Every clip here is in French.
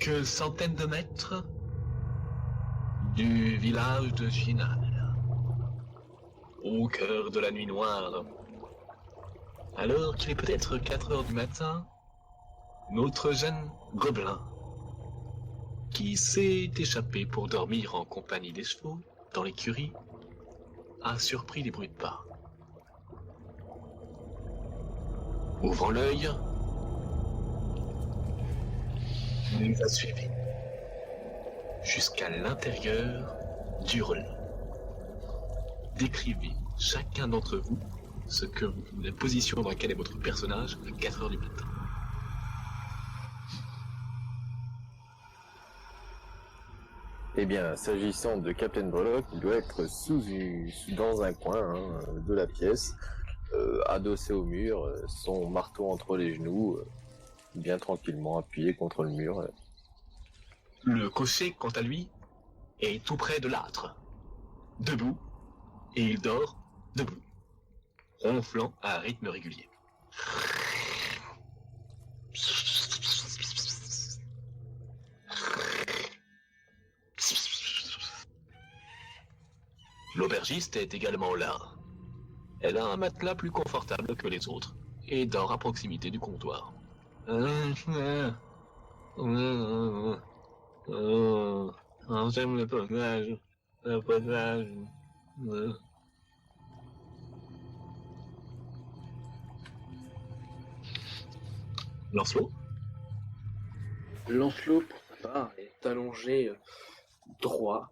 quelques centaines de mètres du village de Ginal, au cœur de la nuit noire. Alors qu'il est peut-être 4 heures du matin, notre jeune gobelin, qui s'est échappé pour dormir en compagnie des chevaux dans l'écurie, a surpris des bruits de pas. Ouvrant l'œil, il nous a suivis jusqu'à l'intérieur du relais. Décrivez chacun d'entre vous la position dans laquelle est votre personnage à 4 heures du matin. Eh bien, s'agissant de Captain Bollock, il doit être dans un coin de la pièce, adossé au mur, son marteau entre les genoux, bien tranquillement appuyé contre le mur. Le cocher, quant à lui, est tout près de l'âtre, debout, et il dort debout, ronflant à un rythme régulier. L'aubergiste est également là. Elle a un matelas plus confortable que les autres et dort à proximité du comptoir. J'aime le potage. Le potage. Lancelot? Lancelot, pour sa part, est allongé droit.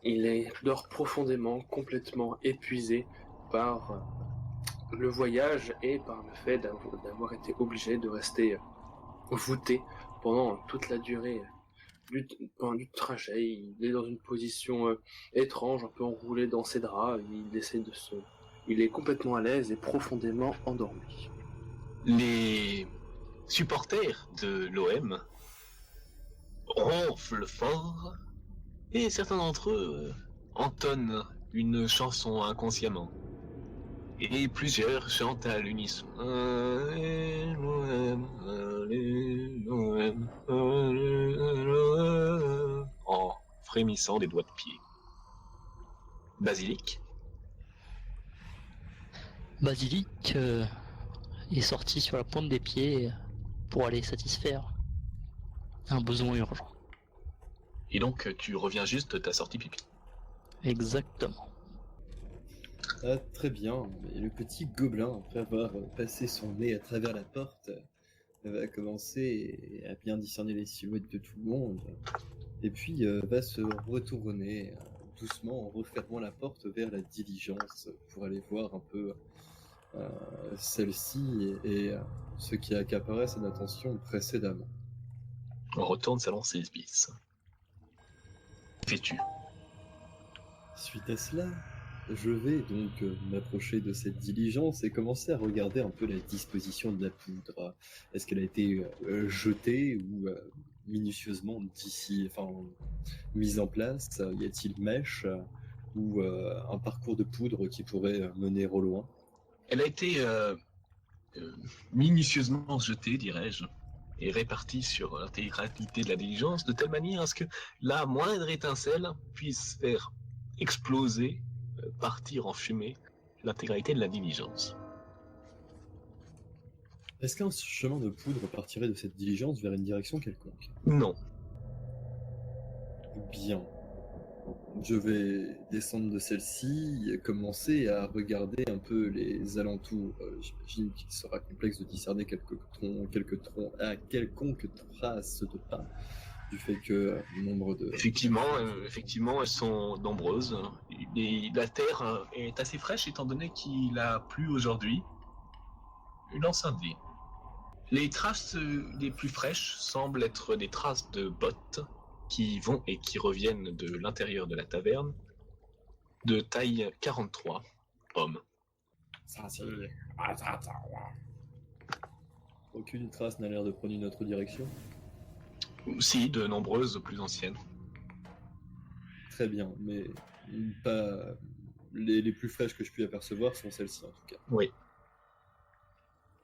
Il dort profondément, complètement épuisé par le voyage et par le fait d'avoir été obligé de rester voûté pendant toute la durée du trajet. Il est dans une position étrange, un peu enroulé dans ses draps. Il est complètement à l'aise et profondément endormi. Les supporters de l'OM ronflent fort et certains d'entre eux entonnent une chanson inconsciemment. Et plusieurs chantent à l'unisson. En frémissant des doigts de pied. Basilic? Basilic est sorti sur la pointe des pieds pour aller satisfaire un besoin urgent. Et donc tu reviens juste de ta sortie pipi. Exactement. Ah, très bien. Et le petit gobelin, après avoir passé son nez à travers la porte, va commencer à bien discerner les silhouettes de tout le monde. Et puis va se retourner doucement en refermant la porte vers la diligence pour aller voir un peu celle-ci et ce qui accaparait son attention précédemment. On retourne salon 6 bis. Fais-tu? Suite à cela, je vais donc m'approcher de cette diligence et commencer à regarder un peu la disposition de la poudre. Est-ce qu'elle a été jetée ou minutieusement mise en place? Y a-t-il mèche ou un parcours de poudre qui pourrait mener au loin? Elle a été minutieusement jetée, dirais-je, et répartie sur l'intégralité de la diligence de telle manière à ce que la moindre étincelle puisse faire exploser, partir en fumée l'intégralité de la diligence. Est-ce qu'un chemin de poudre partirait de cette diligence vers une direction quelconque? Non. Bien. Je vais descendre de celle-ci et commencer à regarder un peu les alentours. J'imagine qu'il sera complexe de discerner quelconque trace de pas, du fait que nombre de... Effectivement, elles sont nombreuses. Et la terre est assez fraîche étant donné qu'il a plu aujourd'hui. Une incendie. Les traces les plus fraîches semblent être des traces de bottes qui vont et qui reviennent de l'intérieur de la taverne, de taille 43, hommes. Ça, c'est... Aucune trace n'a l'air de prendre une autre direction. Si, de nombreuses plus anciennes. Très bien, mais pas... Les plus fraîches que je puis apercevoir sont celles-ci en tout cas. Oui.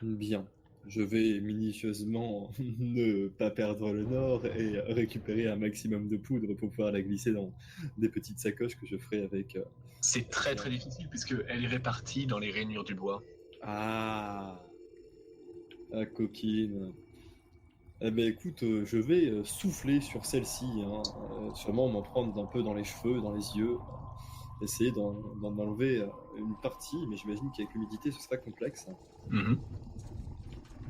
Bien. Je vais minutieusement ne pas perdre le nord et récupérer un maximum de poudre pour pouvoir la glisser dans des petites sacoches que je ferai avec... C'est très très difficile puisqu'elle est répartie dans les rainures du bois. Ah, la coquine. Eh ben écoute, je vais souffler sur celle-ci, hein, sûrement m'en prendre un peu dans les cheveux, dans les yeux, essayer d'en enlever une partie, mais j'imagine qu'avec l'humidité ce sera complexe. Mhm.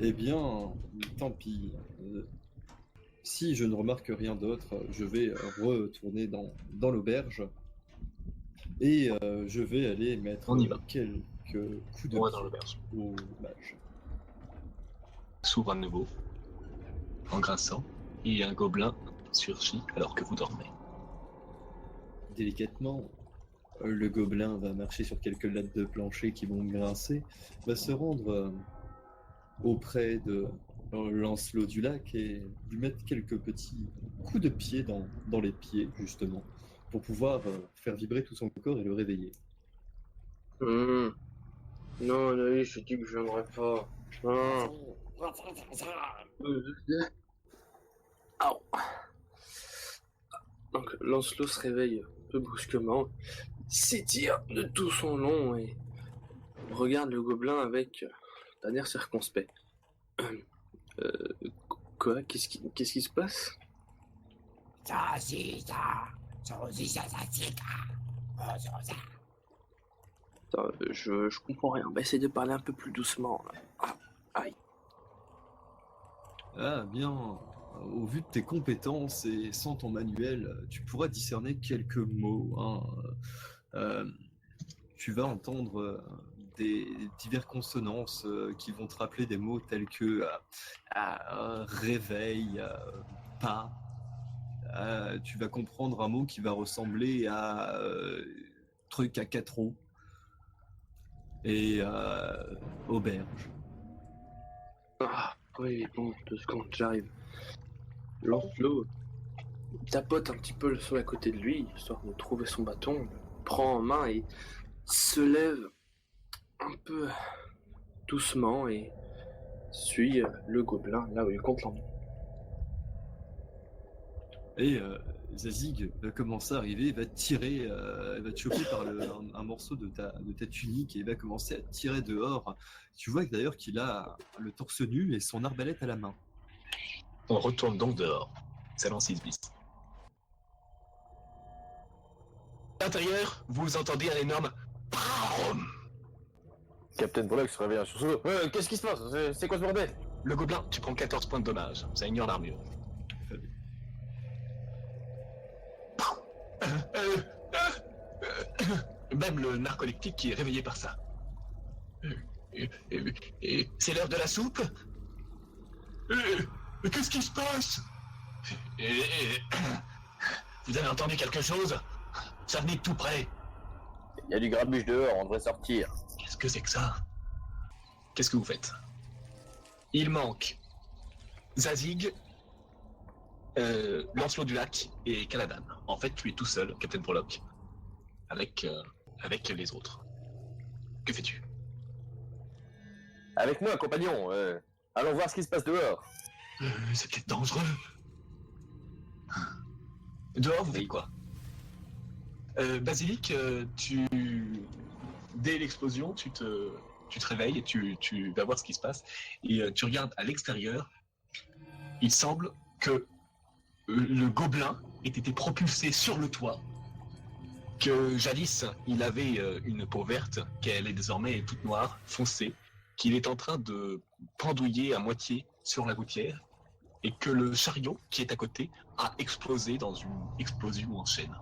Eh bien, tant pis. Si je ne remarque rien d'autre, je vais retourner dans l'auberge et je vais aller mettre On y va. quelques coups de On va dans pied l'auberge. au mage. S'ouvre à nouveau, en grinçant, et un gobelin surgit alors que vous dormez. Délicatement, le gobelin va marcher sur quelques lattes de plancher qui vont grincer, va se rendre auprès de Lancelot du Lac et lui mettre quelques petits coups de pied dans les pieds, justement, pour pouvoir faire vibrer tout son corps et le réveiller. Non, Anaïs, je dis que je viendrai pas. Au. Donc Lancelot se réveille un peu brusquement, s'étire de tout son long et regarde le gobelin avec un air circonspect. Quoi? Qu'est-ce qui se passe? Attends, je comprends rien. On va essayer de parler un peu plus doucement. Ah, aïe. Ah bien, au vu de tes compétences et sans ton manuel, tu pourras discerner quelques mots, hein. Tu vas entendre des diverses consonances qui vont te rappeler des mots tels que réveil, pas. Tu vas comprendre un mot qui va ressembler à truc à 4 roues et auberge. Ah, oui, bon, 2 secondes, j'arrive. Lancelot tapote un petit peu le sol à côté de lui, histoire de trouver son bâton, le prend en main et se lève un peu doucement et suit le gobelin là où il compte l'emmener. Et Zazig va commencer à arriver, va tirer, va te choper par un morceau de ta tunique et va commencer à tirer dehors. Tu vois d'ailleurs qu'il a le torse nu et son arbalète à la main. On retourne donc dehors. Salon 6 bis. À l'intérieur, vous entendez un énorme PRAOM. Captain Pollock se réveille un sursaut. Qu'est-ce qui se passe? C'est quoi ce bordel? Le gobelin, tu prends 14 points de dommage. Ça ignore l'armure. Même le narcoleptique qui est réveillé par ça. C'est l'heure de la soupe? Qu'est-ce qui se passe? Vous avez entendu quelque chose? Ça venait de tout près. Il y a du grabuge dehors, on devrait sortir. Qu'est-ce que c'est que ça? Qu'est-ce que vous faites? Il manque Zazig, Lancelot du Lac et Caladan. En fait, tu es tout seul, Captain Pollock, avec les autres. Que fais-tu? Avec moi, compagnon. Allons voir ce qui se passe dehors. C'est peut-être dangereux. Dehors, vous faites quoi? Basilic, dès l'explosion, tu te réveilles et tu vas voir ce qui se passe. Et tu regardes à l'extérieur. Il semble que le gobelin ait été propulsé sur le toit. Que jadis, il avait une peau verte, qu'elle est désormais toute noire, foncée, qu'il est en train de pendouiller à moitié sur la gouttière, et que le chariot qui est à côté a explosé dans une explosion en chaîne.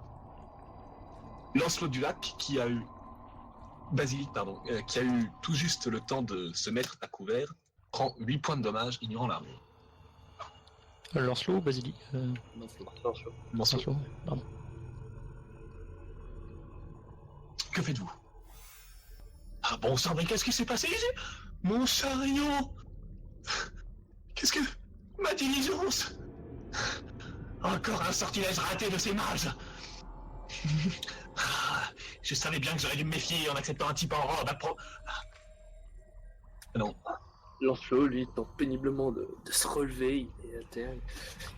Lancelot du Lac, qui a eu tout juste le temps de se mettre à couvert, prend 8 points de dommage, ignorant l'armure. Lancelot ou Basili Lancelot. Pardon. Que faites-vous? Ah bon sang, mais qu'est-ce qui s'est passé ici? Mon chariot! Qu'est-ce que... Ma diligence! Encore un sortilège raté de ces mages! Je savais bien que j'aurais dû me méfier en acceptant un type en robe à pro... Non. Lancelot, lui, tente péniblement de se relever, il est à terre,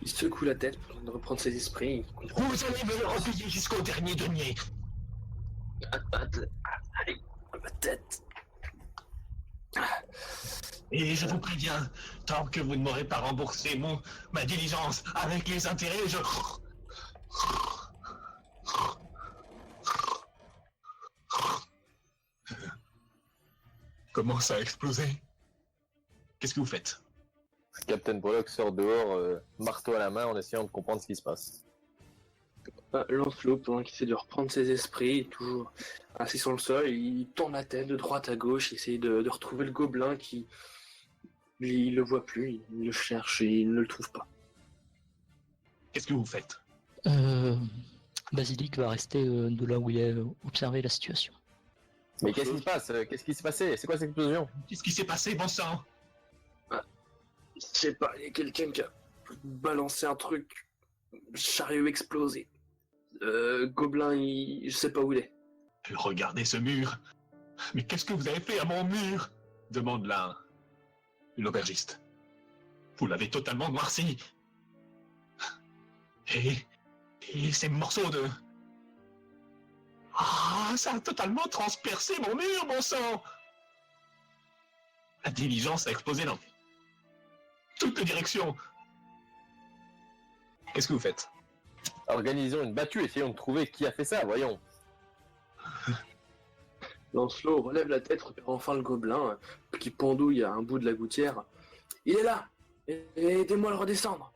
il secoue la tête pour de reprendre ses esprits. Il comprend. Vous allez me le repayer jusqu'au dernier denier. Allez, ma tête. Et je vous préviens, tant que vous ne m'aurez pas remboursé ma diligence avec les intérêts, je... Comment ça a explosé? Qu'est-ce que vous faites? Captain Pollock sort dehors, marteau à la main, en essayant de comprendre ce qui se passe. Lancelot, pendant qu'il essaie de reprendre ses esprits, toujours assis sur le sol, il tourne la tête de droite à gauche, il essaie de retrouver le gobelin qui... Lui, il le voit plus, il le cherche et il ne le trouve pas. Qu'est-ce que vous faites? Basilic va rester de là où il est, observer la situation. Mais qu'est-ce qui se passe? Qu'est-ce qui s'est passé? C'est quoi cette explosion? Qu'est-ce qui s'est passé, bon sang? Je sais pas, il y a quelqu'un qui a balancé un truc, chariot explosé. Gobelin, je sais pas où il est. Regardez ce mur. Mais qu'est-ce que vous avez fait à mon mur? Demande l'aubergiste. Vous l'avez totalement noirci. Et ces morceaux de... Ah, ça a totalement transpercé mon mur, bon sang! La diligence a explosé dans toutes les directions. Qu'est-ce que vous faites? Organisons une battue, essayons de trouver qui a fait ça, voyons. Lancelot relève la tête, repère enfin le gobelin qui pendouille à un bout de la gouttière. Il est là! Aidez-moi à le redescendre!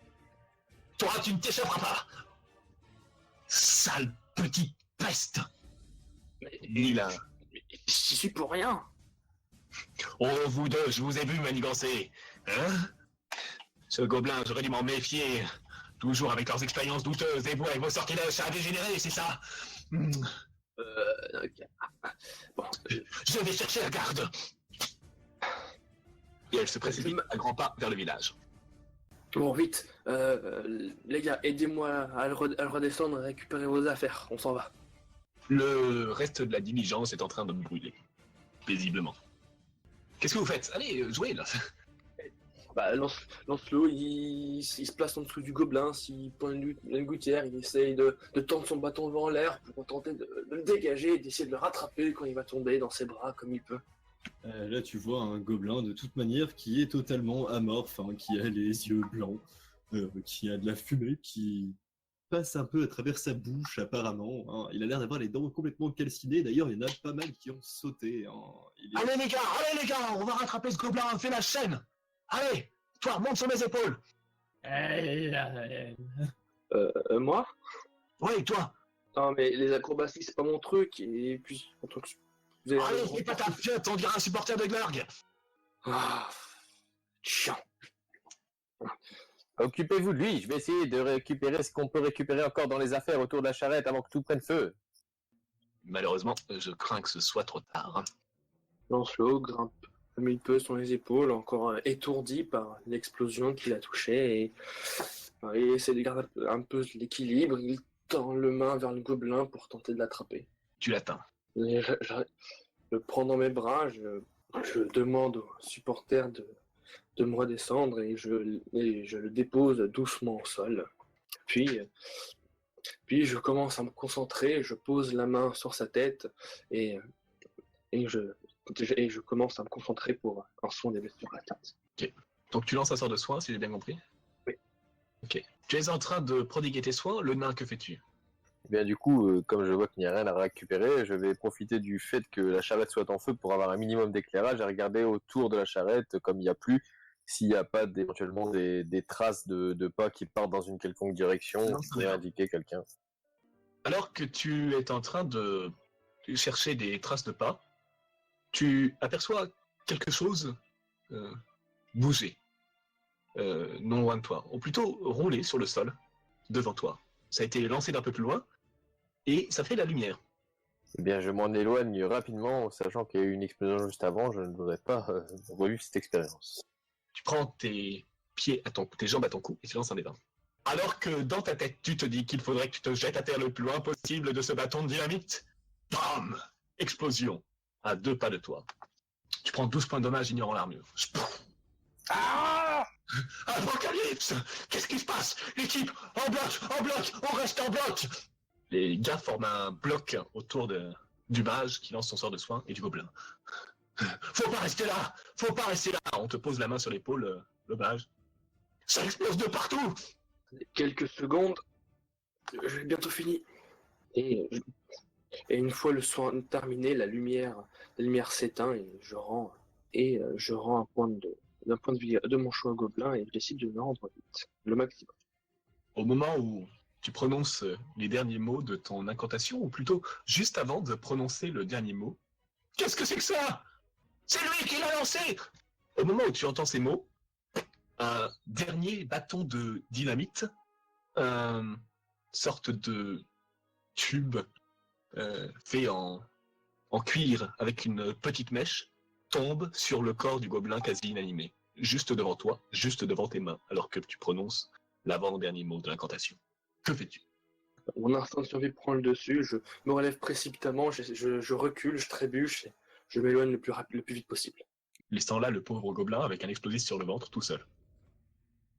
Toi, tu ne t'échapperas pas! Sale petite peste! J'y suis pour rien! Oh, vous deux, je vous ai vu manigancer! Hein? Ce gobelin, j'aurais dû m'en méfier. Toujours avec leurs expériences douteuses, et vous avec vos sortilèges, ça a dégénéré, c'est ça? Ok. Bon, Je vais chercher la garde! Et elle se précipite à grands pas vers le village. bon, vite! Les gars, aidez-moi à le redescendre et récupérer vos affaires, on s'en va. Le reste de la diligence est en train de brûler, paisiblement. Qu'est-ce que vous faites? Allez, jouez là! Lancelot, il se place en dessous du gobelin, s'il pointe une gouttière, il essaye de tendre son bâton devant l'air pour tenter de le dégager et d'essayer de le rattraper quand il va tomber dans ses bras comme il peut. Là, tu vois un gobelin de toute manière qui est totalement amorphe, hein, qui a les yeux blancs, qui a de la fumée qui passe un peu à travers sa bouche apparemment. Hein. Il a l'air d'avoir les dents complètement calcinées. D'ailleurs, il y en a pas mal qui ont sauté. Hein. Allez les gars, on va rattraper ce gobelin, fais la chaîne! Allez, toi, monte sur mes épaules! Moi? Oui, toi! Non, mais les acrobaties, c'est pas mon truc, et puis... Vous avez... Allez, c'est pas ta fiotte, on dirait un supporter de Glurg! Ah, chiant. Occupez-vous de lui, je vais essayer de récupérer ce qu'on peut récupérer encore dans les affaires autour de la charrette avant que tout prenne feu. Malheureusement, je crains que ce soit trop tard. Lancelot grimpe comme il peut sur les épaules, encore étourdi par l'explosion qui l'a touché, et il essaie de garder un peu l'équilibre, il tend le main vers le gobelin pour tenter de l'attraper. Tu l'atteins. Je le prends dans mes bras, je demande aux supporters de me redescendre et je le dépose doucement au sol. Puis je commence à me concentrer, je pose la main sur sa tête et je commence à me concentrer pour un soin des blessures atteintes. Ok. Donc tu lances un sort de soin, si j'ai bien compris? Oui. Ok. Tu es en train de prodiguer tes soins, le nain, que fais-tu? Eh bien du coup, comme je vois qu'il n'y a rien à récupérer, je vais profiter du fait que la charrette soit en feu pour avoir un minimum d'éclairage et regarder autour de la charrette, comme il n'y a plus, s'il n'y a pas éventuellement des traces de pas qui partent dans une quelconque direction, Non, qui pourraient indiquer quelqu'un. Alors que tu es en train de chercher des traces de pas, tu aperçois quelque chose bouger, non loin de toi, ou plutôt rouler sur le sol, devant toi. Ça a été lancé d'un peu plus loin, et ça fait la lumière. Eh bien, je m'en éloigne rapidement, sachant qu'il y a eu une explosion juste avant, je ne voudrais pas revivre cette expérience. Tu prends tes jambes à ton cou, et tu lances un des 20. Alors que dans ta tête, tu te dis qu'il faudrait que tu te jettes à terre le plus loin possible de ce bâton de dynamite, bam! Explosion, à 2 pas de toi. Tu prends 12 points de dommage ignorant l'armure. Ah! Apocalypse! Qu'est-ce qui se passe? L'équipe, en bloc, on reste en bloc! Les gars forment un bloc autour du mage qui lance son sort de soin et du gobelin. Faut pas rester là! On te pose la main sur l'épaule, le mage. Ça explose de partout! Quelques secondes, j'ai bientôt fini. Et une fois le soin terminé, la lumière s'éteint et je rends un point de vie de mon choix gobelin et je décide de me rendre vite, le maximum. Au moment où tu prononces les derniers mots de ton incantation, ou plutôt juste avant de prononcer le dernier mot, qu'est-ce que c'est que ça? C'est lui qui l'a lancé! Au moment où tu entends ces mots, un dernier bâton de dynamite, sorte de tube fait en cuir avec une petite mèche, tombe sur le corps du gobelin quasi inanimé, juste devant toi, juste devant tes mains, alors que tu prononces l'avant-dernier mot de l'incantation. Que fais-tu? Mon instinct de survie prend le dessus, je me relève précipitamment, je recule, je trébuche, et je m'éloigne le plus vite possible. Laissant là le pauvre gobelin avec un explosif sur le ventre tout seul.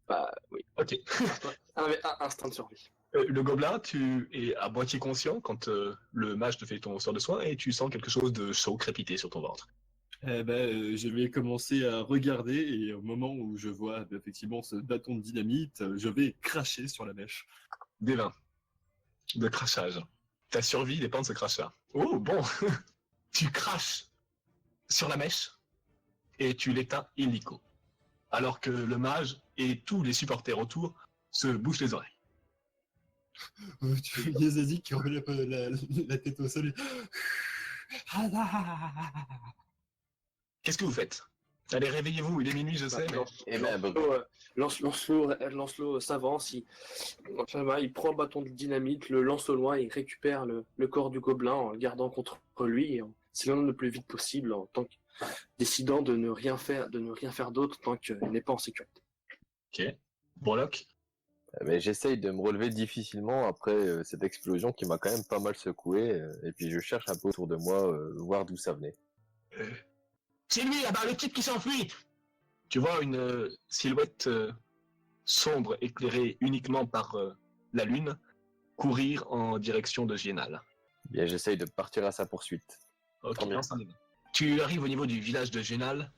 Bah oui. Ok. Un instinct de survie. Le gobelin, tu es à moitié conscient quand le mage te fait ton sort de soin et tu sens quelque chose de chaud crépiter sur ton ventre. Je vais commencer à regarder et au moment où je vois effectivement ce bâton de dynamite, je vais cracher sur la mèche. Des 20 de crachage. Ta survie dépend de ce crachat. Oh bon. Tu craches sur la mèche et tu l'éteins illico. Alors que le mage et tous les supporters autour se bouchent les oreilles. Tu vois Zazie qui relève la tête au sol. Qu'est-ce que vous faites? Allez, réveillez-vous, il est minuit, je sais. Lancelot s'avance, il prend le bâton de dynamite, le lance au loin, il récupère le corps du gobelin en le gardant contre lui et en s'éloignant le plus vite possible, en tant que décidant de ne rien faire d'autre tant qu'il n'est pas en sécurité. Ok. Borlock? Mais j'essaye de me relever difficilement après cette explosion qui m'a quand même pas mal secoué. Et puis je cherche un peu autour de moi, voir d'où ça venait. C'est lui là-bas, le type qui s'enfuit! Tu vois une silhouette sombre éclairée uniquement par la lune courir en direction de Gienal. Bien, j'essaye de partir à sa poursuite. Ok, Tant mieux. tu arrives au niveau du village de Gienal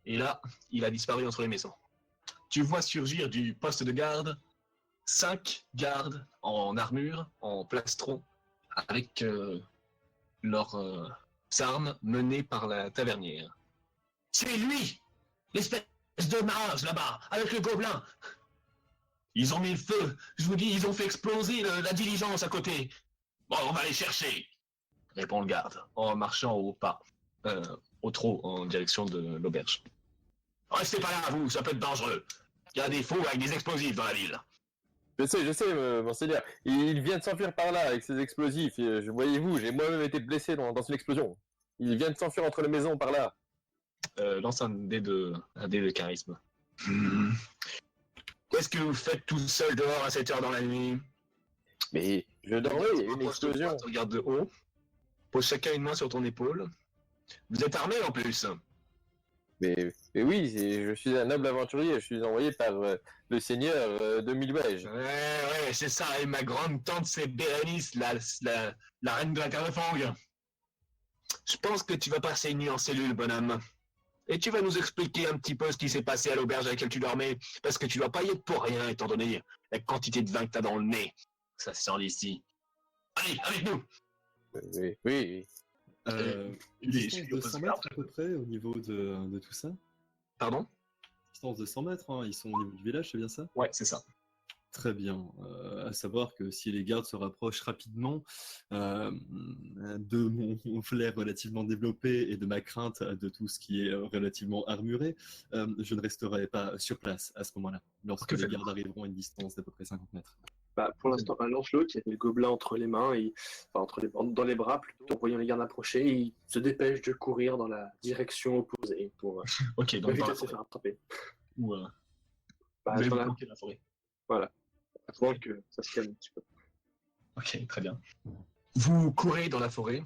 et là, il a disparu entre les maisons. Tu vois surgir du poste de garde 5 gardes en armure, en plastron, avec leurs armes menées par la tavernière. C'est lui! L'espèce de mage là-bas, avec le gobelin! Ils ont mis le feu, je vous dis, ils ont fait exploser la diligence à côté. Bon, on va les chercher, répond le garde, en marchant au pas, au trot, en direction de l'auberge. Restez pas là, vous, ça peut être dangereux. Il y a des faux avec des explosifs dans la ville. Je sais, monseigneur. Il vient de s'enfuir par là avec ses explosifs. Voyez-vous, j'ai moi-même été blessé dans une explosion. Il vient de s'enfuir entre les maisons par là. Lance un dé de charisme. Qu'est-ce que vous faites tout seul dehors à cette heure dans la nuit? Mais je dormais, il y a eu une explosion. Tu regardes de haut, pose chacun une main sur ton épaule. Vous êtes armés en plus. Mais oui, je suis un noble aventurier. Je suis envoyé par le seigneur de Milbège. Ouais, c'est ça. Et ma grande tante, c'est Bérénice, la reine de la Terre de Fang. Je pense que tu vas passer une nuit en cellule, bonhomme. Et tu vas nous expliquer un petit peu ce qui s'est passé à l'auberge à laquelle tu dormais, parce que tu dois pas y être pour rien, étant donné la quantité de vin que t'as dans le nez. Ça sent d'ici. Allez, avec nous! Oui. Une distance de 100 mètres à peu près au niveau de tout ça. Pardon? Distance de 100 mètres, hein, ils sont au niveau du village, c'est bien ça? Ouais, c'est ça. Très bien. À savoir que si les gardes se rapprochent rapidement de mon flair relativement développé et de ma crainte de tout ce qui est relativement armuré, je ne resterai pas sur place à ce moment-là, lorsque les gardes arriveront à une distance d'à peu près 50 mètres. Pour l'instant, Lancelot, qui a le gobelin entre les mains, dans les bras, plutôt, en voyant les gardes approcher, il se dépêche de courir dans la direction opposée pour Ok, donc éviter de se faire attraper. Ou vous allez bloquer la forêt. Voilà. Attends que ça se calme un petit peu. Ok, très bien. Vous courez dans la forêt.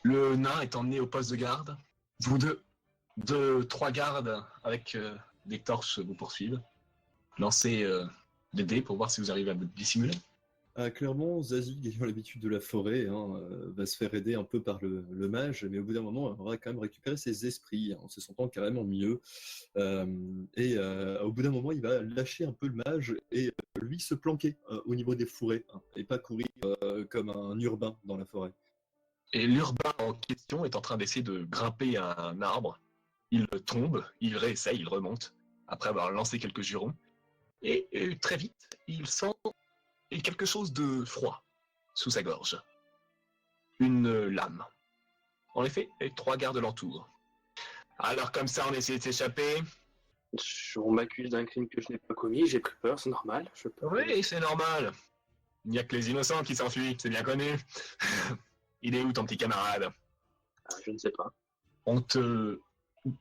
Le nain est emmené au poste de garde. Vous deux, 3 gardes avec des torches vous poursuivent. Lancez des dés pour voir si vous arrivez à vous dissimuler. Clairement, Zazie, ayant l'habitude de la forêt, va se faire aider un peu par le mage, mais au bout d'un moment, elle aura quand même récupéré ses esprits, en se sentant carrément mieux. Au bout d'un moment, il va lâcher un peu le mage et lui se planquer au niveau des fourrés, et pas courir comme un urbain dans la forêt. Et l'urbain en question est en train d'essayer de grimper à un arbre. Il tombe, il réessaye, il remonte, après avoir lancé quelques jurons. Et très vite, il sent quelque chose de froid sous sa gorge. Une lame. En effet, les 3 gardes l'entourent. Alors comme ça, on essaie de s'échapper. On m'accuse d'un crime que je n'ai pas commis, j'ai pris peur, c'est normal. Oui, c'est normal. Il n'y a que les innocents qui s'enfuient, c'est bien connu. Il est où ton petit camarade? Je ne sais pas. On te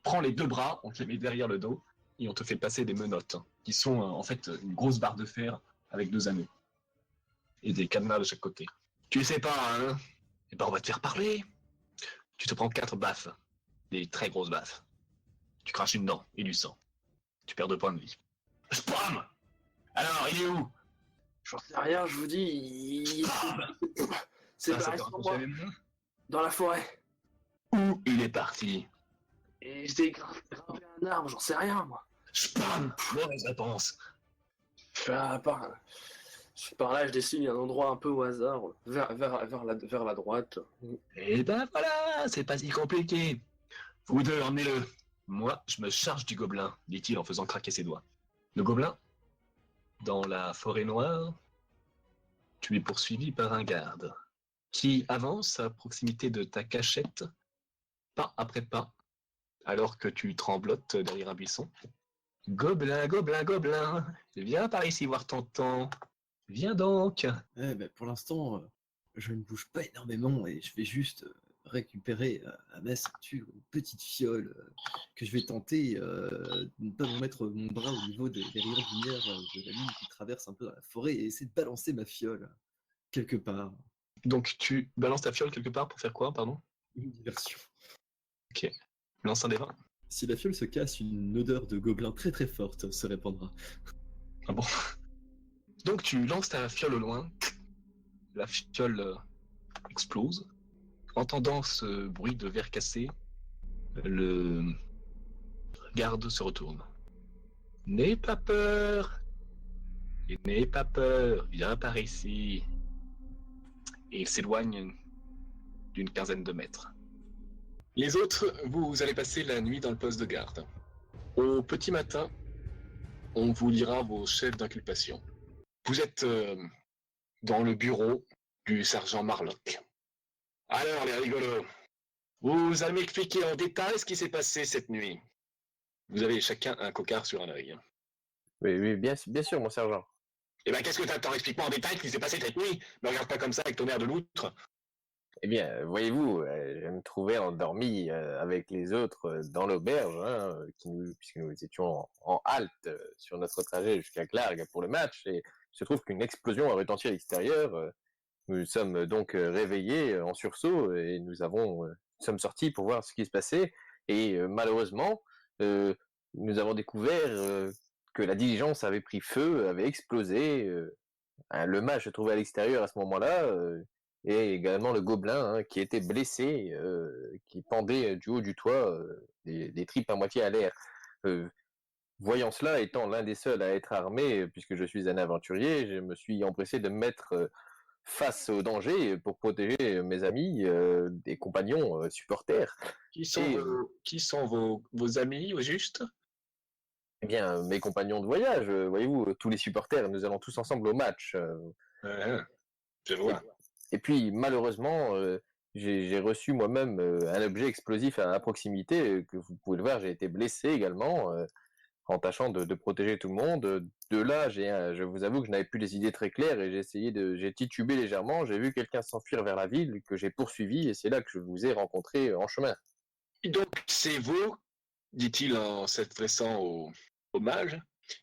prend les 2 bras, on te les met derrière le dos, et on te fait passer des menottes, qui sont en fait une grosse barre de fer avec 2 anneaux. Et des cadenas de chaque côté. Tu sais pas, hein? Eh ben on va te faire parler. Tu te prends 4 baffes. Des très grosses baffes. Tu craches une dent et du sang. Tu perds 2 points de vie. Spam! Alors, il est où? J'en sais rien, je vous dis. C'est Ça pareil te pour moi. rappelle les mains? Dans la forêt. Où il est parti? Et j'étais grimpé à un arbre, j'en sais rien, moi. Spam! Mauvaise réponse. Par là, je dessine un endroit un peu au hasard, vers la droite. Et ben voilà, c'est pas si compliqué. Vous 2, emmenez-le. Moi, je me charge du gobelin, dit-il en faisant craquer ses doigts. Le gobelin, dans la forêt noire, tu es poursuivi par un garde qui avance à proximité de ta cachette, pas après pas, alors que tu tremblotes derrière un buisson. Gobelin, gobelin, gobelin, viens par ici voir tonton. Viens donc. Pour l'instant, je ne bouge pas énormément et je vais juste récupérer à ma ceinture une petite fiole que je vais tenter de ne pas me mettre mon bras au niveau des rayons de lumière de la lune qui traverse un peu dans la forêt et essayer de balancer ma fiole quelque part. Donc tu balances ta fiole quelque part pour faire quoi, pardon? Une diversion. Ok. Lance un des 20. Si la fiole se casse, une odeur de gobelin très très forte se répandra. Ah bon? Donc tu lances ta fiole au loin. La fiole explose. Entendant ce bruit de verre cassé, le garde se retourne. N'aie pas peur. Et n'aie pas peur. Viens par ici. Et il s'éloigne d'une 15aine de mètres. Les autres, vous allez passer la nuit dans le poste de garde. Au petit matin, on vous lira vos chefs d'inculpation. Vous êtes dans le bureau du sergent Marlock. Alors, les rigolos, vous allez m'expliquer en détail ce qui s'est passé cette nuit. Vous avez chacun un cocard sur un œil. Oui, bien sûr, mon sergent. Eh ben, qu'est-ce que t'attends? Explique-moi en détail ce qui s'est passé cette nuit. Me regarde pas comme ça avec ton air de loutre. Eh bien, voyez-vous, je me trouvais endormi avec les autres dans l'auberge, puisque nous étions en halte sur notre trajet jusqu'à Clargue pour le match, et il se trouve qu'une explosion a retenti à l'extérieur. Nous sommes donc réveillés en sursaut et nous sommes sortis pour voir ce qui se passait. Et malheureusement, nous avons découvert que la diligence avait pris feu, avait explosé. Le mage se trouvait à l'extérieur à ce moment-là. Et également le gobelin qui était blessé, qui pendait du haut du toit, des tripes à moitié à l'air. Voyant cela, étant l'un des seuls à être armé, puisque je suis un aventurier, je me suis empressé de me mettre face au danger pour protéger mes amis, des compagnons supporters. Qui sont vos amis, au juste? Eh bien, mes compagnons de voyage, voyez-vous, tous les supporters, nous allons tous ensemble au match. Je vois. Et puis, malheureusement, j'ai reçu moi-même un objet explosif à proximité, que vous pouvez le voir, j'ai été blessé également, en tâchant de protéger tout le monde. De là, je vous avoue que je n'avais plus les idées très claires et j'ai titubé légèrement, j'ai vu quelqu'un s'enfuir vers la ville, que j'ai poursuivi, et c'est là que je vous ai rencontré en chemin. Et donc, c'est vous, dit-il en s'adressant au mage,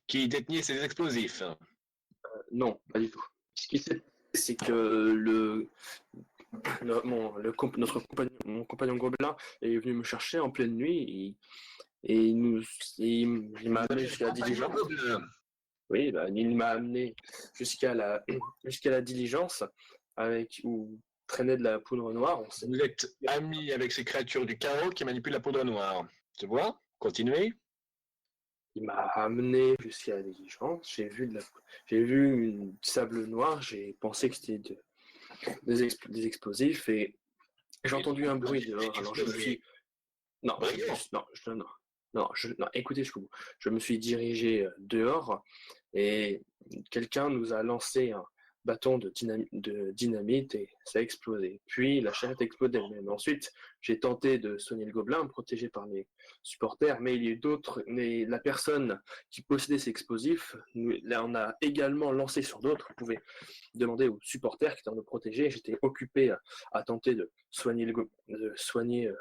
qui déteniez ces explosifs? Non, pas du tout. Ce qui s'est passé, c'est que mon compagnon gobelin est venu me chercher en pleine nuit Et il m'a amené jusqu'à la diligence. Oui, bah, il m'a amené jusqu'à la diligence où traînait de la poudre noire. Vous êtes amis avec ces créatures du chaos qui manipulent la poudre noire. Tu vois? Continuez. Il m'a amené jusqu'à la diligence. J'ai vu une sable noire. J'ai pensé que c'était des explosifs et j'ai entendu un bruit dehors. Alors je me suis non, écoutez, je me suis dirigé dehors et quelqu'un nous a lancé un bâton de dynamite et ça a explosé. Puis la charrette a explosé elle-même. Ensuite, j'ai tenté de soigner le gobelin, protégé par mes supporters, mais il y a eu d'autres. Mais la personne qui possédait ces explosifs, là, on a également lancé sur d'autres. Vous pouvez demander aux supporters qui étaient de protéger. J'étais occupé à tenter de soigner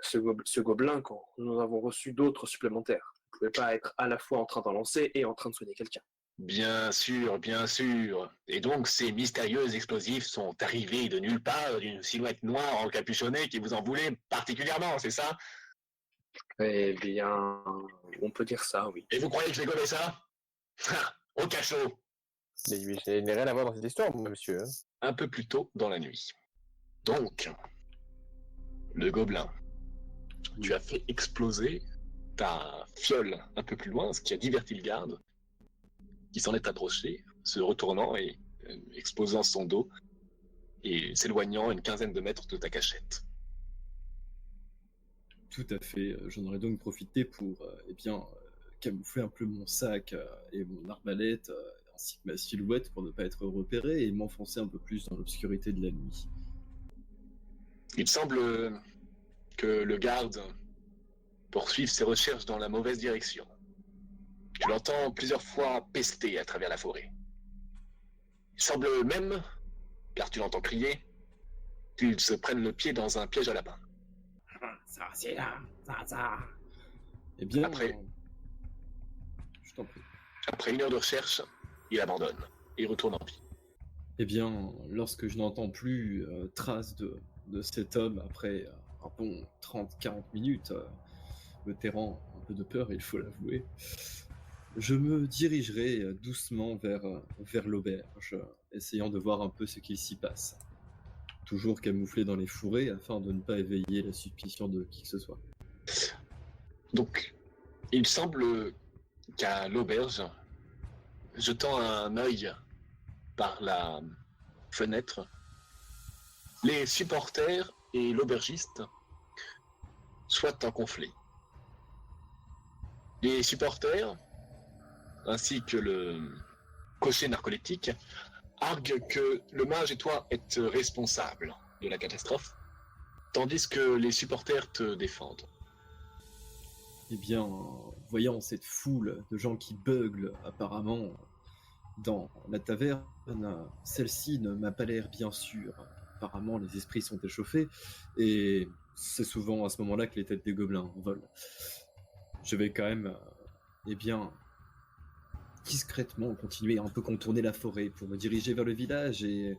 ce gobelin quand nous avons reçu d'autres supplémentaires. Vous ne pouvez pas être à la fois en train d'en lancer et en train de soigner quelqu'un. Bien sûr, bien sûr. Et donc, ces mystérieux explosifs sont arrivés de nulle part d'une silhouette noire encapuchonnée qui vous en voulait particulièrement, c'est ça? Eh bien, on peut dire ça, oui. Et vous croyez que je vais gommer ça? Au cachot. Mais je n'ai rien à voir dans cette histoire, moi, monsieur. Un peu plus tôt dans la nuit. Donc, le gobelin. Tu as fait exploser ta fiole un peu plus loin, ce qui a diverti le garde, qui s'en est approché, se retournant et exposant son dos et s'éloignant à une quinzaine de mètres de ta cachette. Tout à fait. J'en aurais donc profité pour camoufler un peu mon sac et mon arbalète, ainsi que ma silhouette pour ne pas être repéré et m'enfoncer un peu plus dans l'obscurité de la nuit. Il semble que le garde poursuive ses recherches dans la mauvaise direction. Tu l'entends plusieurs fois pester à travers la forêt. Il semble même, car tu l'entends crier, qu'il se prenne le pied dans un piège à lapin. Ça, c'est là, ça. Eh bien, Après- je t'en prie. Après 1 heure de recherche, il abandonne et retourne en vie. Eh bien, lorsque je n'entends plus trace de cet homme après un bon 30-40 minutes, me terrant un peu de peur, il faut l'avouer, je me dirigerai doucement vers l'auberge, essayant de voir un peu ce qu'il s'y passe. Toujours camouflé dans les fourrés afin de ne pas éveiller la suspicion de qui que ce soit. Donc, il semble qu'à l'auberge, jetant un œil par la fenêtre, les supporters et l'aubergiste soient en conflit. Les supporters, ainsi que le cocher narcoleptique, arguent que le mage et toi êtes responsables de la catastrophe, tandis que les supporters te défendent. Eh bien, voyant cette foule de gens qui beuglent apparemment dans la taverne, celle-ci ne m'a pas l'air bien sûre. Apparemment, les esprits sont échauffés, et c'est souvent à ce moment-là que les têtes des gobelins volent. Je vais quand même, discrètement continuer à un peu contourner la forêt pour me diriger vers le village, et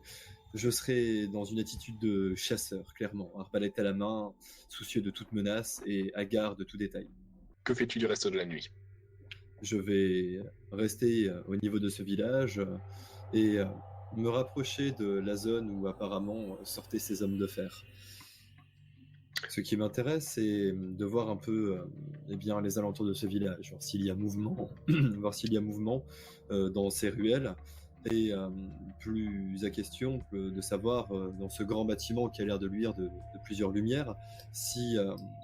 je serai dans une attitude de chasseur, clairement, arbalète à la main, soucieux de toute menace et hagard de tout détail. Que fais-tu du reste de la nuit? Je vais rester au niveau de ce village et me rapprocher de la zone où apparemment sortaient ces hommes de fer. Ce qui m'intéresse, c'est de voir un peu les alentours de ce village, voir s'il y a mouvement, dans ces ruelles, et plus à question de savoir dans ce grand bâtiment qui a l'air de luire de plusieurs lumières, si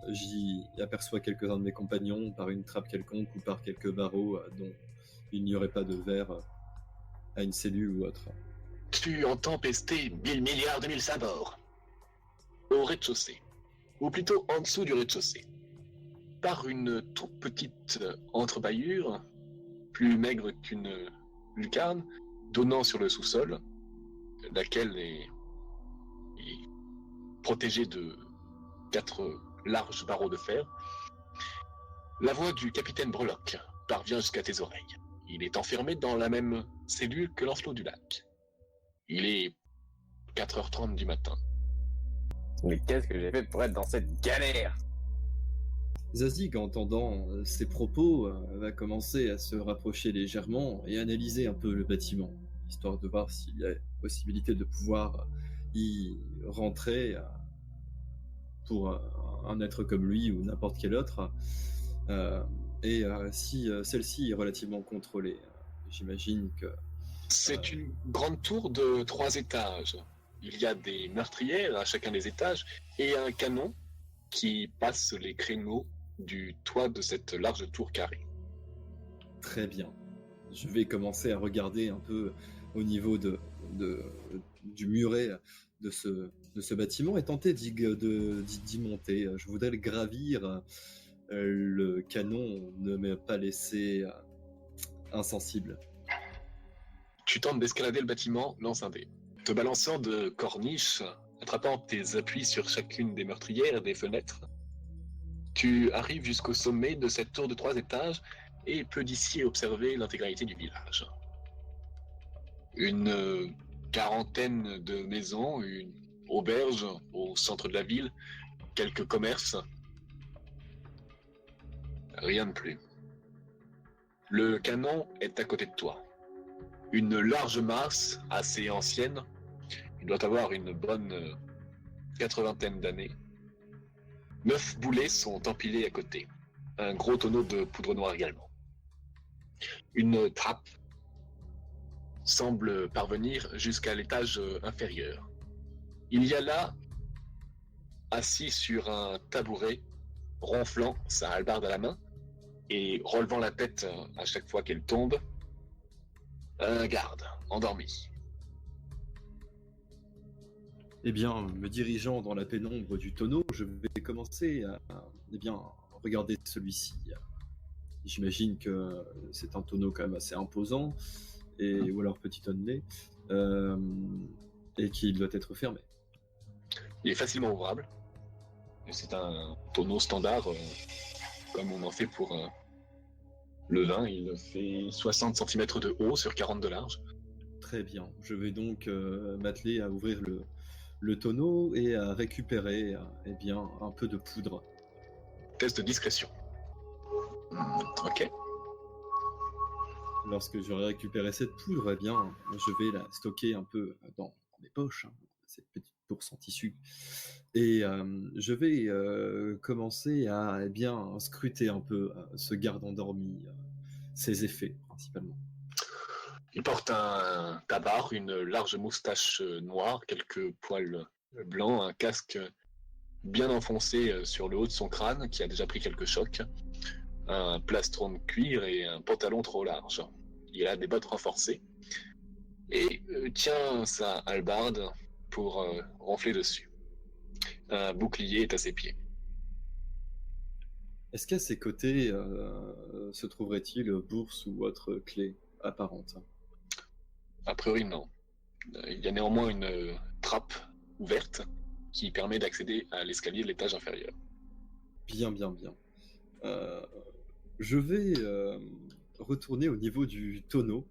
j'y aperçois quelques-uns de mes compagnons par une trappe quelconque ou par quelques barreaux dont il n'y aurait pas de verre à une cellule ou autre. Tu entends pester 1000 milliards de 1000 sabords au rez-de-chaussée, ou plutôt en dessous du rez-de-chaussée, par une toute petite entrebâillure, plus maigre qu'une lucarne, donnant sur le sous-sol, laquelle est protégée de 4 larges barreaux de fer. La voix du capitaine Breloque parvient jusqu'à tes oreilles. Il est enfermé dans la même cellule que Lancelot du Lac. Il est 4h30 du matin. Mais qu'est-ce que j'ai fait pour être dans cette galère? Zazig, en entendant ces propos, va commencer à se rapprocher légèrement et analyser un peu le bâtiment, histoire de voir s'il y a possibilité de pouvoir y rentrer pour un être comme lui ou n'importe quel autre. Et si celle-ci est relativement contrôlée, j'imagine que... C'est une grande tour de 3 étages. Il y a des meurtrières à chacun des étages et un canon qui passe les créneaux du toit de cette large tour carrée. Très bien. Je vais commencer à regarder un peu au niveau du muret de ce bâtiment et tenter d'y monter. Je voudrais le gravir. Le canon ne m'a pas laissé insensible. Tu tentes d'escalader le bâtiment, lance un dé. Te balançant de corniche, attrapant tes appuis sur chacune des meurtrières et des fenêtres, tu arrives jusqu'au sommet de cette tour de 3 étages et peux d'ici observer l'intégralité du village. Une quarantaine de maisons, une auberge au centre de la ville, quelques commerces. Rien de plus. Le canon est à côté de toi. Une large masse, assez ancienne, il doit avoir une bonne 80aine d'années. 9 boulets sont empilés à côté. Un gros tonneau de poudre noire également. Une trappe semble parvenir jusqu'à l'étage inférieur. Il y a là, assis sur un tabouret, ronflant sa hallebarde à la main et relevant la tête à chaque fois qu'elle tombe, un garde, endormi. Eh bien, me dirigeant dans la pénombre du tonneau, je vais commencer à regarder celui-ci. J'imagine que c'est un tonneau quand même assez imposant, ou alors petit tonnelet, et qu'il doit être fermé. Il est facilement ouvrable. C'est un tonneau standard, comme on en fait pour le vin. Il fait 60 cm de haut sur 40 de large. Très bien. Je vais donc m'atteler à ouvrir le tonneau et à récupérer un peu de poudre. Test de discrétion. Ok. Lorsque j'aurai récupéré cette poudre, je vais la stocker un peu dans mes poches, cette petite bourse en tissu. Et je vais commencer à scruter un peu ce garde endormi, ses effets principalement. Il porte un tabard, une large moustache noire, quelques poils blancs, un casque bien enfoncé sur le haut de son crâne qui a déjà pris quelques chocs, un plastron de cuir et un pantalon trop large. Il a des bottes renforcées et tient sa hallebarde pour ronfler dessus. Un bouclier est à ses pieds. Est-ce qu'à ses côtés se trouverait-il bourse ou autre clé apparente? A priori, non. Il y a néanmoins une trappe ouverte qui permet d'accéder à l'escalier de l'étage inférieur. Bien. Je vais retourner au niveau du tonneau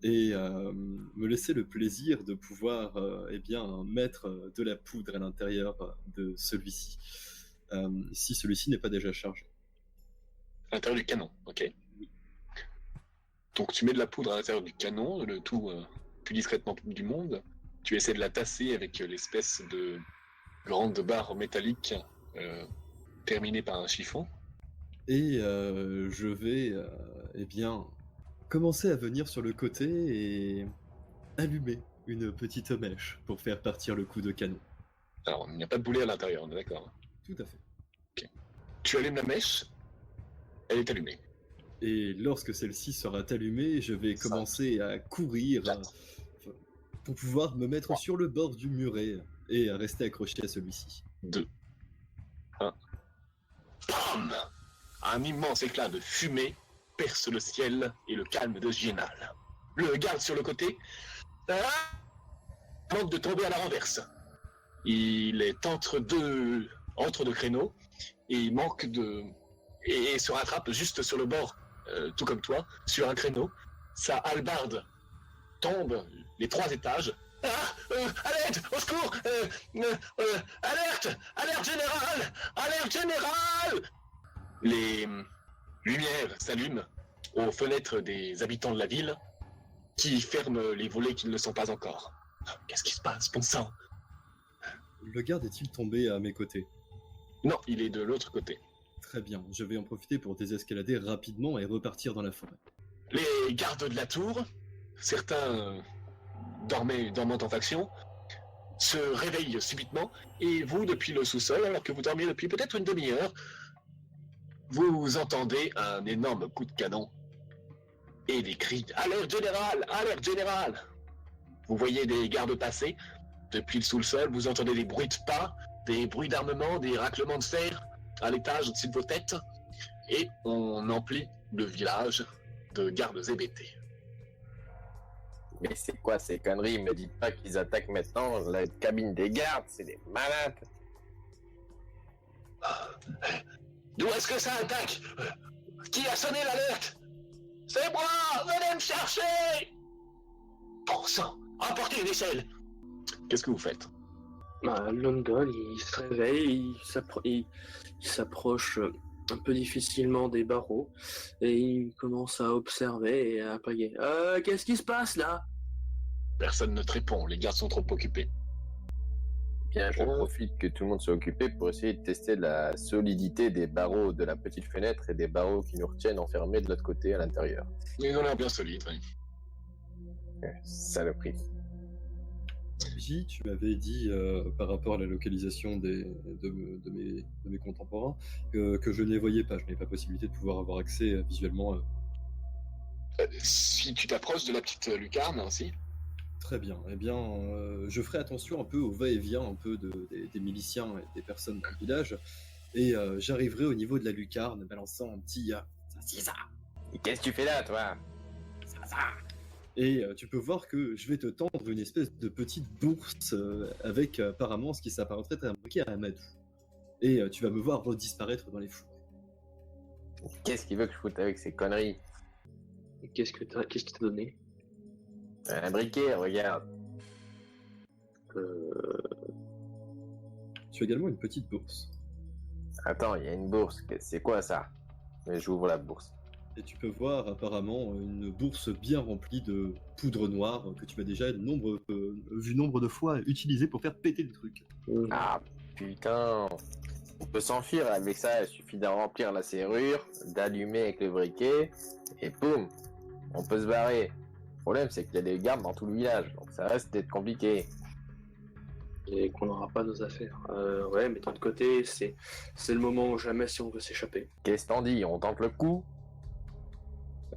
et me laisser le plaisir de pouvoir mettre de la poudre à l'intérieur de celui-ci, si celui-ci n'est pas déjà chargé. À l'intérieur du canon, ok. Oui. Donc tu mets de la poudre à l'intérieur du canon, le tout plus discrètement du monde. Tu essaies de la tasser avec l'espèce de grande barre métallique terminée par un chiffon. Et je vais commencer à venir sur le côté et allumer une petite mèche pour faire partir le coup de canon. Alors, il n'y a pas de boulet à l'intérieur, on est d'accord. Tout à fait. Ok. Tu allumes la mèche, elle est allumée. Et lorsque celle-ci sera allumée, je vais commencer à courir pour pouvoir me mettre sur le bord du muret et à rester accroché à celui-ci. 2. 1. Bam! Un immense éclat de fumée perce le ciel et le calme de Gienal. Le garde sur le côté manque de tomber à la renverse. Il est entre deux créneaux et il manque de... et se rattrape juste sur le bord, tout comme toi, sur un créneau. Sa hallebarde tombe les 3 étages. Alerte! Au secours! Alerte! Alerte générale! Alerte générale! Les lumières s'allument aux fenêtres des habitants de la ville qui ferment les volets qui ne le sont pas encore. Qu'est-ce qui se passe, bon sang? Le garde est-il tombé à mes côtés? Non, il est de l'autre côté. Très bien, je vais en profiter pour désescalader rapidement et repartir dans la forêt. Les gardes de la tour, certains dormant en faction, se réveillent subitement, et vous, depuis le sous-sol, alors que vous dormiez depuis peut-être une demi-heure, vous entendez un énorme coup de canon et des cris « Alerte générale! Alerte générale !» Vous voyez des gardes passer depuis le sous-sol, vous entendez des bruits de pas, des bruits d'armement, des raclements de fer à l'étage au-dessus de vos têtes, et on emplit le village de gardes hébétés. Mais c'est quoi ces conneries? Me dites pas qu'ils attaquent maintenant la cabine des gardes, c'est des malades. D'où est-ce que ça attaque? Qui a sonné l'alerte? C'est moi! Venez me chercher! Bon sang! Apportez une échelle! Qu'est-ce que vous faites? London, il se réveille, il s'approche un peu difficilement des barreaux et il commence à observer et à payer. Qu'est-ce qui se passe là? Personne ne te répond, les gardes sont trop occupés. Bien, je profite que tout le monde soit occupé pour essayer de tester la solidité des barreaux de la petite fenêtre et des barreaux qui nous retiennent enfermés de l'autre côté à l'intérieur. Ils ont l'air bien solides, oui. Saloperie. J, tu m'avais dit par rapport à la localisation de mes contemporains que je ne les voyais pas, je n'avais pas possibilité de pouvoir avoir accès visuellement. Si tu t'approches de la petite lucarne, ainsi. Très bien, eh bien je ferai attention un peu au va-et-vient un peu des miliciens et des personnes dans le village, et j'arriverai au niveau de la lucarne balançant un petit Ça, c'est ça. Et qu'est-ce que tu fais là, toi? Ça. et tu peux voir que je vais te tendre une espèce de petite bourse avec apparemment ce qui s'apparenterait à un briquet à Amadou. Et tu vas me voir redisparaître dans les fous. Qu'est-ce qu'il veut que je foute avec ces conneries? Qu'est-ce qu'il t'a donné? Un briquet, regarde. Tu as également une petite bourse. Attends, il y a une bourse. C'est quoi ça? Mais j'ouvre la bourse. Et tu peux voir apparemment une bourse bien remplie de poudre noire que tu vas déjà vu nombre de fois utiliser pour faire péter des trucs. Ah putain. On peut s'enfuir avec ça, il suffit de remplir la serrure, d'allumer avec le briquet, et boum, on peut se barrer. Le problème c'est qu'il y a des gardes dans tout le village, donc ça reste d'être compliqué. Et qu'on n'aura pas nos affaires. Ouais, mais d'un autre côté, c'est le moment ou jamais si on veut s'échapper. Qu'est-ce que t'en dis? On tente le coup?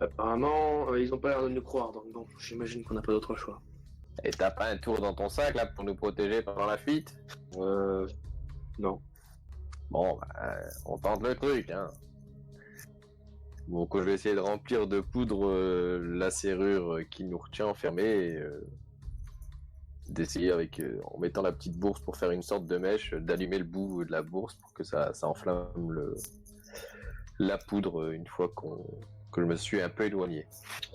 Apparemment, ils ont pas l'air de nous croire, donc bon, j'imagine qu'on n'a pas d'autre choix. Et t'as pas un tour dans ton sac là pour nous protéger pendant la fuite? Non. Bon, bah, on tente le truc, hein. Donc je vais essayer de remplir de poudre la serrure qui nous retient enfermés, et d'essayer avec, en mettant la petite bourse pour faire une sorte de mèche, d'allumer le bout de la bourse pour que ça enflamme la poudre une fois que je me suis un peu éloigné.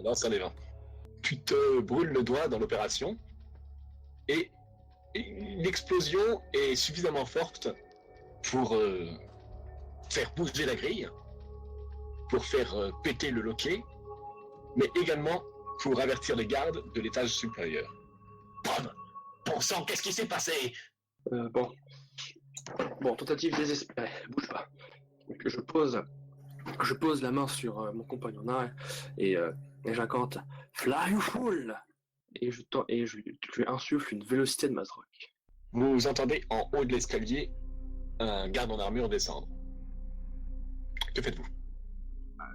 Lance un des 20. Tu te brûles le doigt dans l'opération, et l'explosion est suffisamment forte pour faire bouger la grille, pour faire péter le loquet, mais également pour avertir les gardes de l'étage supérieur. Bon sang, qu'est-ce qui s'est passé? Bon, tentative désespérée, bouge pas. Je pose la main sur mon compagnon d'arrêt et j'incante Fly ou Fool, et je lui insuffle une vélocité de Mazrock. Vous entendez en haut de l'escalier un garde en armure descendre. Que faites-vous?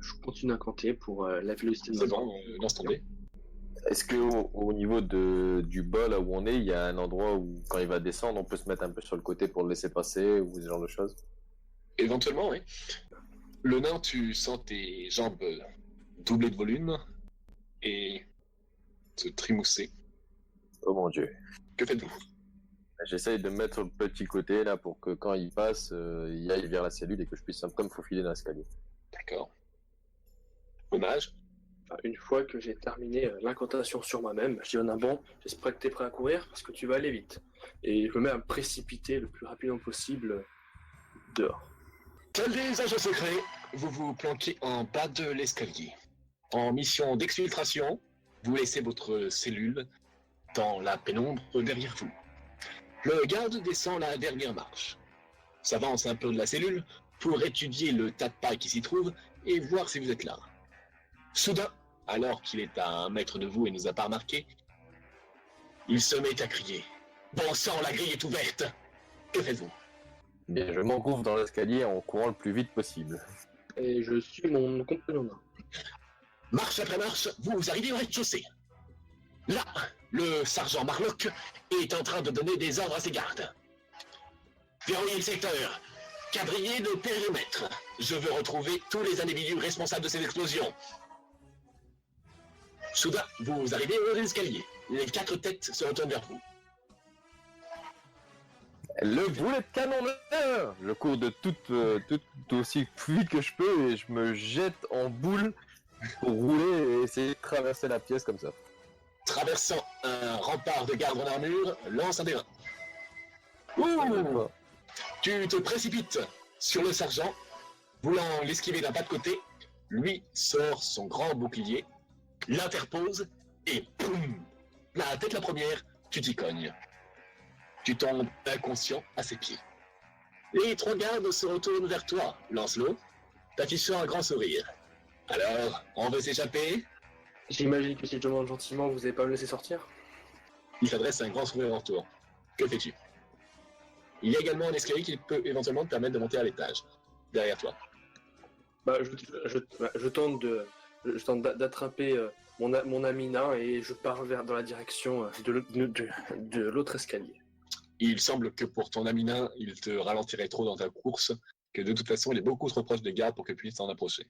Je continue à compter pour la vélocité de C'est Mazrock. bon, lance ton dé. Est-ce que au niveau du bas là où on est, il y a un endroit où quand il va descendre, on peut se mettre un peu sur le côté pour le laisser passer, ou ce genre de choses? Éventuellement, oui. Le nain, tu sens tes jambes doublées de volume et se trimousser. Oh mon dieu. Que faites-vous? J'essaye de me mettre au petit côté là pour que quand il passe, il aille vers la cellule et que je puisse un peu me faufiler dans l'escalier. D'accord. Hommage. Une fois que j'ai terminé l'incantation sur moi-même, je dis au nain, bon, j'espère que t'es prêt à courir parce que tu vas aller vite. Et je me mets à me précipiter le plus rapidement possible dehors. Quel des agents secrets vous vous planquez en bas de l'escalier. En mission d'exfiltration, vous laissez votre cellule dans la pénombre derrière vous. Le garde descend la dernière marche, s'avance un peu de la cellule pour étudier le tas de paille qui s'y trouve et voir si vous êtes là. Soudain, alors qu'il est à 1 mètre de vous et ne nous a pas remarqué, il se met à crier. « Bon sang, la grille est ouverte ! Que faites-vous » Bien, je m'engouffre dans l'escalier en courant le plus vite possible. Et je suis mon compagnon. Marche après marche, vous arrivez au rez-de-chaussée. Là, le sergent Marlock est en train de donner des ordres à ses gardes. Verrouillez le secteur. Quadrillez le périmètre. Je veux retrouver tous les individus responsables de ces explosions. Soudain, vous arrivez au haut de l'escalier. Les 4 têtes se retournent vers vous. Le boulet de canon neuf! Je cours de tout aussi vite que je peux et je me jette en boule pour rouler et essayer de traverser la pièce comme ça. Traversant un rempart de gardes en armure, lance un des 20. Ouh! Tu te précipites sur le sergent, voulant l'esquiver d'un pas de côté. Lui sort son grand bouclier, l'interpose et boum! La tête la première, tu t'y cognes. Tu tombes inconscient à ses pieds. Les 3 gardes se retournent vers toi, Lancelot, t'affichant un grand sourire. Alors, on veut s'échapper? J'imagine que si je demande gentiment, vous n'allez pas me laisser sortir? Il s'adresse à un grand sourire en retour. Que fais-tu? Il y a également un escalier qui peut éventuellement te permettre de monter à l'étage, derrière toi. Bah, je tente d'attraper mon ami nain et je pars dans la direction de l'autre escalier. Il semble que pour ton ami nain, il te ralentirait trop dans ta course, que de toute façon, il est beaucoup trop proche des gardes pour que tu puisses t'en approcher.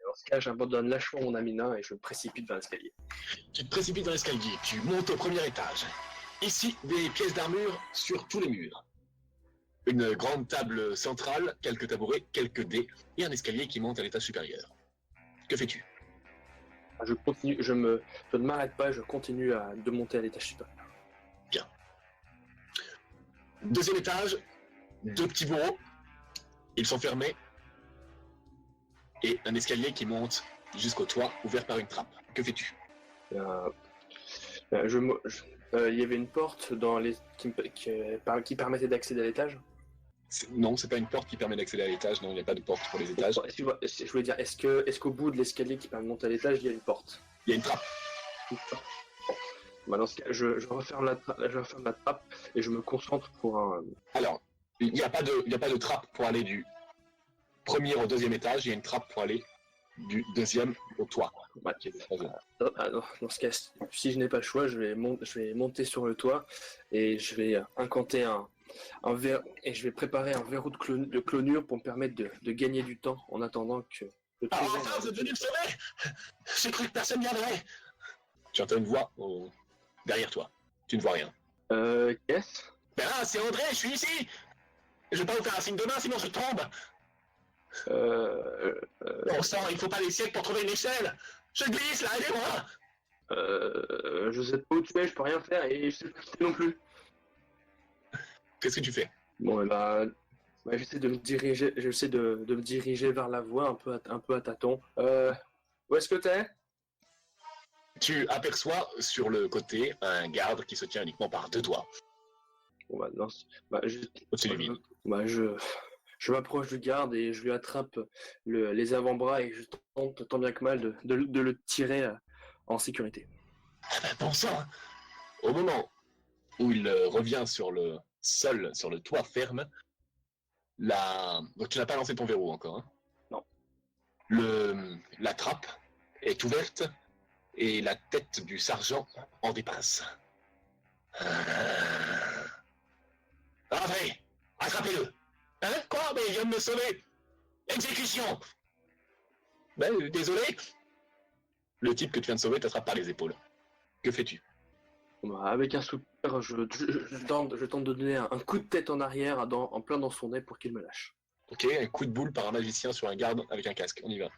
Dans ce cas, j'abandonne lâchement mon ami nain et je me précipite vers l'escalier. Tu te précipites dans l'escalier, tu montes au premier étage. Ici, des pièces d'armure sur tous les murs. Une grande table centrale, quelques tabourets, quelques dés, et un escalier qui monte à l'étage supérieur. Que fais-tu? Je continue, je ne m'arrête pas, je continue de monter à l'étage supérieur. Bien. Deuxième étage, 2 petits bureaux. Ils sont fermés. Et un escalier qui monte jusqu'au toit, ouvert par une trappe. Que fais-tu? Il y avait une porte qui permettait d'accéder à l'étage. Non, c'est pas une porte qui permet d'accéder à l'étage. Non, il n'y a pas de porte pour les étages. Je voulais dire, est-ce qu'au bout de l'escalier qui permet de monter à l'étage, il y a une porte? Il y a une trappe. Bah, dans ce cas, je referme la trappe et je me concentre pour un... Alors, il n'y a pas de trappe pour aller du premier au 2e étage. Il y a une trappe pour aller du 2e au toit. Bah, dans ce cas, si je n'ai pas le choix, je vais monter sur le toit et je vais incanter un verre et je vais préparer un verrou de clonure pour me permettre de gagner du temps en attendant que le Ah, enfin, vous êtes venu me sauver! J'ai cru que personne viendrait! Tu entends une voix derrière toi. Tu ne vois rien. Qu'est-ce? Ben là, c'est André, je suis ici! Je vais pas vous faire un signe de main, sinon je tombe! Bon sang, il faut pas des siècles pour trouver une échelle! Je glisse là, aidez-moi! Je sais pas où tu es, je peux rien faire et je sais pas où tu es non plus. Qu'est-ce que tu fais? Bon, et j'essaie de me diriger vers la voie un peu à tâtons. Où est-ce que t'es? Tu aperçois sur le côté un garde qui se tient uniquement par 2 doigts. Bon, bah, non, Au-dessus du vide. Je m'approche du garde et je lui attrape les avant-bras et je tente tant bien que mal de le tirer en sécurité. Ah ben, bon sang! Au moment où il revient sur le sol, sur le toit ferme, donc tu n'as pas lancé ton verrou encore, hein? Non. La trappe est ouverte et la tête du sergent en dépasse. André, attrapez-le! Hein? Quoi? Mais il vient de me sauver! Exécution! Ben, désolé! Le type que tu viens de sauver t'attrape par les épaules. Que fais-tu? Avec un soupir, je tente de donner un coup de tête en arrière en plein dans son nez pour qu'il me lâche. Ok, un coup de boule par un magicien sur un garde avec un casque. On y va.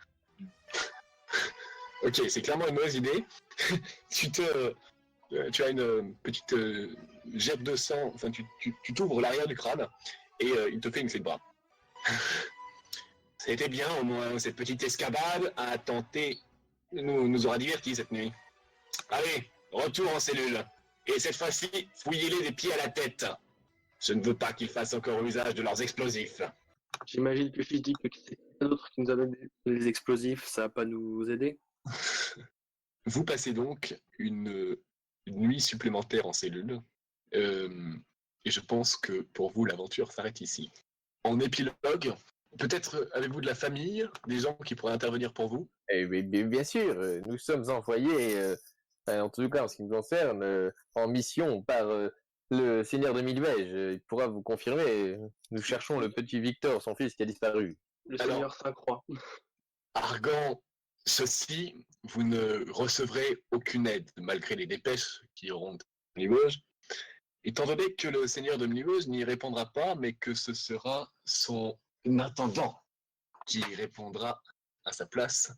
Ok, c'est clairement une mauvaise idée. Tu as une petite jette de sang. Enfin, tu t'ouvres l'arrière du crâne et il te fait une clé de bras. C'était bien, au moins, cette petite escapade a tenté... nous aura divertis cette nuit. Allez, retour en cellule. Et cette fois-ci, fouillez-les des pieds à la tête. Je ne veux pas qu'ils fassent encore usage de leurs explosifs. J'imagine que si je dis que c'est quelqu'un d'autre qui nous a donné les explosifs, ça va pas nous aider. Vous passez donc une nuit supplémentaire en cellule. Et je pense que pour vous, l'aventure s'arrête ici. En épilogue, peut-être avez-vous de la famille, des gens qui pourraient intervenir pour vous? Eh bien sûr, nous sommes envoyés, en tout cas en ce qui me concerne, en mission par le seigneur de Milvège. Il pourra vous confirmer. Nous cherchons le petit Victor, son fils qui a disparu. Le Alors- Seigneur Saint-Croix. Arguant ceci, vous ne recevrez aucune aide, malgré les dépêches qui iront de Limoges, étant donné que le seigneur de Limoges n'y répondra pas, mais que ce sera son intendant qui répondra à sa place,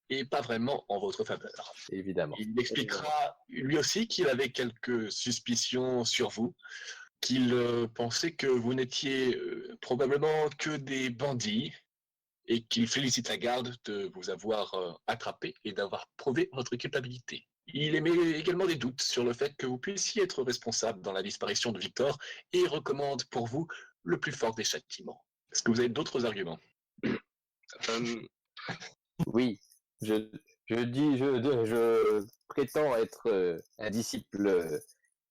et pas vraiment en votre faveur. Évidemment. Il expliquera lui aussi qu'il avait quelques suspicions sur vous, qu'il pensait que vous n'étiez probablement que des bandits, et qu'il félicite la garde de vous avoir attrapé et d'avoir prouvé votre culpabilité. Il émet également des doutes sur le fait que vous puissiez être responsable dans la disparition de Victor et recommande pour vous le plus fort des châtiments. Est-ce que vous avez d'autres arguments? Oui, je prétends être un disciple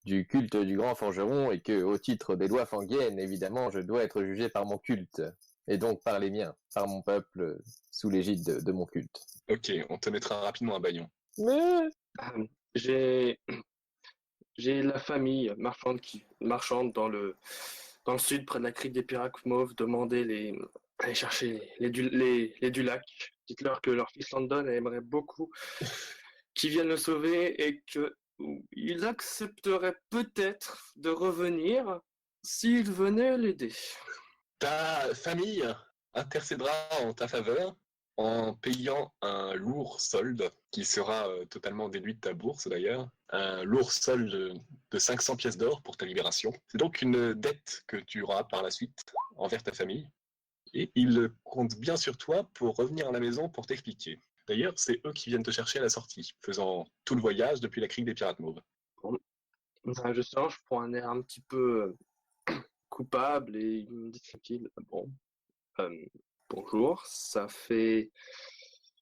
du culte du grand forgeron et que, au titre des lois fangiennes, évidemment, je dois être jugé par mon culte, et donc par les miens, par mon peuple, sous l'égide de mon culte. Ok, on te mettra rapidement un baillon. Mais J'ai la famille marchande dans le sud, près de la crique des Pirates Mauves, aller chercher les du lac. Dites-leur que leur fils Landon aimerait beaucoup qu'ils viennent le sauver et qu'ils accepteraient peut-être de revenir s'ils venaient l'aider. Ta famille intercédera en ta faveur en payant un lourd solde qui sera totalement déduit de ta bourse d'ailleurs, un lourd solde de 500 pièces d'or pour ta libération. C'est donc une dette que tu auras par la suite envers ta famille et ils comptent bien sur toi pour revenir à la maison pour t'expliquer. D'ailleurs, c'est eux qui viennent te chercher à la sortie, faisant tout le voyage depuis la crique des Pirates Mauves. Je sens, je prends un air un petit peu coupable et il me dit tranquille, bonjour, ça fait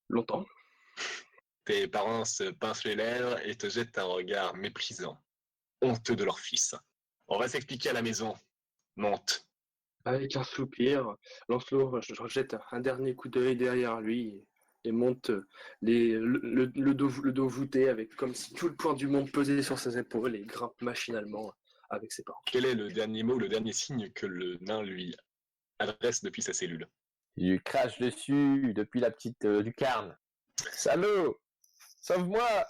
longtemps. Tes parents se pincent les lèvres et te jettent un regard méprisant, honteux de leur fils. On va s'expliquer à la maison. Monte. Avec un soupir, Lancelot jette un dernier coup d'œil derrière lui et monte le dos voûté avec comme si tout le poids du monde pesait sur ses épaules et grimpe machinalement avec ses parents. Quel est le dernier mot, le dernier signe que le nain lui adresse depuis sa cellule? il lui crache dessus depuis la petite lucarne. Salaud! Sauve-moi!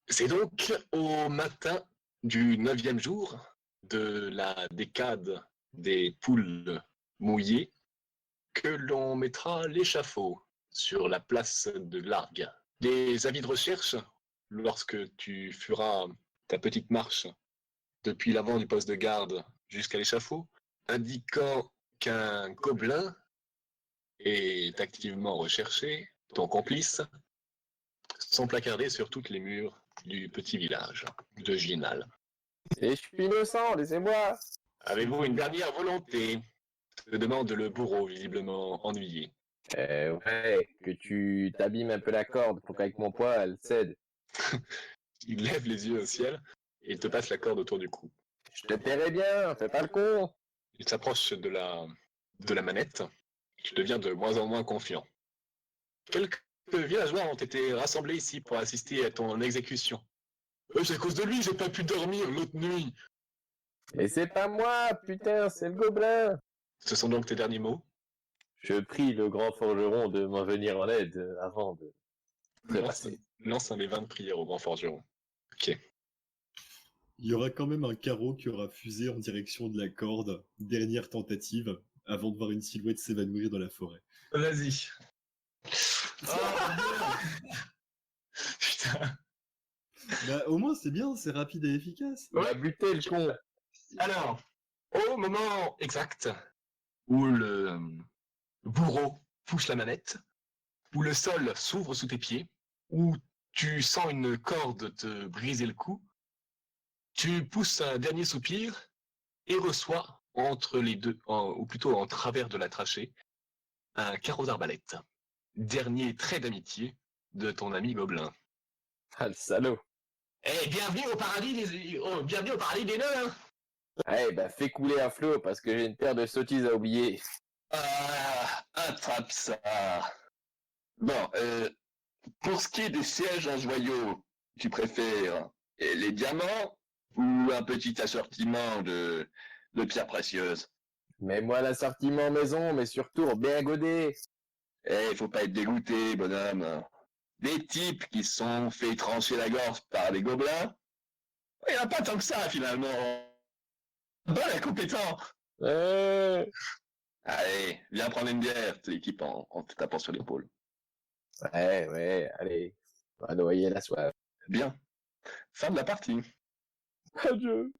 C'est donc au matin du 9e jour de la décade des poules mouillées que l'on mettra l'échafaud sur la place de Largue. Des avis de recherche, lorsque tu feras ta petite marche depuis l'avant du poste de garde jusqu'à l'échafaud, indiquant qu'un gobelin est activement recherché, ton complice, sont placardés sur tous les murs du petit village de Ginal. Et je suis innocent, laissez-moi! Avez-vous une dernière volonté? Te demande le bourreau, visiblement ennuyé. Ouais, que tu t'abîmes un peu la corde pour qu'avec mon poids, elle cède. Il lève les yeux au ciel et il te passe la corde autour du cou. Je te paierai bien, fais pas le con! Il s'approche de la manette. Tu deviens de moins en moins confiant. Quelques villageois ont été rassemblés ici pour assister à ton exécution. C'est à cause de lui, j'ai pas pu dormir l'autre nuit. Et c'est pas moi, putain, c'est le gobelin! Ce sont donc tes derniers mots? Je prie le grand forgeron de m'en venir en aide avant de Lance un des 20 prières au grand forgeron. Ok. Il y aura quand même un carreau qui aura fusé en direction de la corde, dernière tentative, avant de voir une silhouette s'évanouir dans la forêt. Vas-y. Putain. Bah, au moins, c'est bien, c'est rapide et efficace. On va buter le con! Alors, au moment exact où le bourreau pousse la manette, où le sol s'ouvre sous tes pieds, où tu sens une corde te briser le cou, tu pousses un dernier soupir et reçois entre les deux, ou plutôt en travers de la trachée, un carreau d'arbalète. Dernier trait d'amitié de ton ami Gobelin. Ah, le salaud. Eh, bienvenue au paradis bienvenue au paradis des nains, hein. Eh ben, fais couler un flot parce que j'ai une paire de sottises à oublier. Ah, attrape ça. Bon, pour ce qui est des sièges en joyaux, tu préfères les diamants ou un petit assortiment de pierres précieuses? Mets-moi l'assortiment maison, mais surtout bien godé. Eh, faut pas être dégoûté, bonhomme. Des types qui se sont fait trancher la gorge par des gobelins, il n'y en a pas tant que ça, finalement. Bon, incompétent. Allez, viens prendre une bière, toute l'équipe en te tapant sur l'épaule. Ouais, allez. On va noyer la soif. Bien. Fin de la partie. Adieu.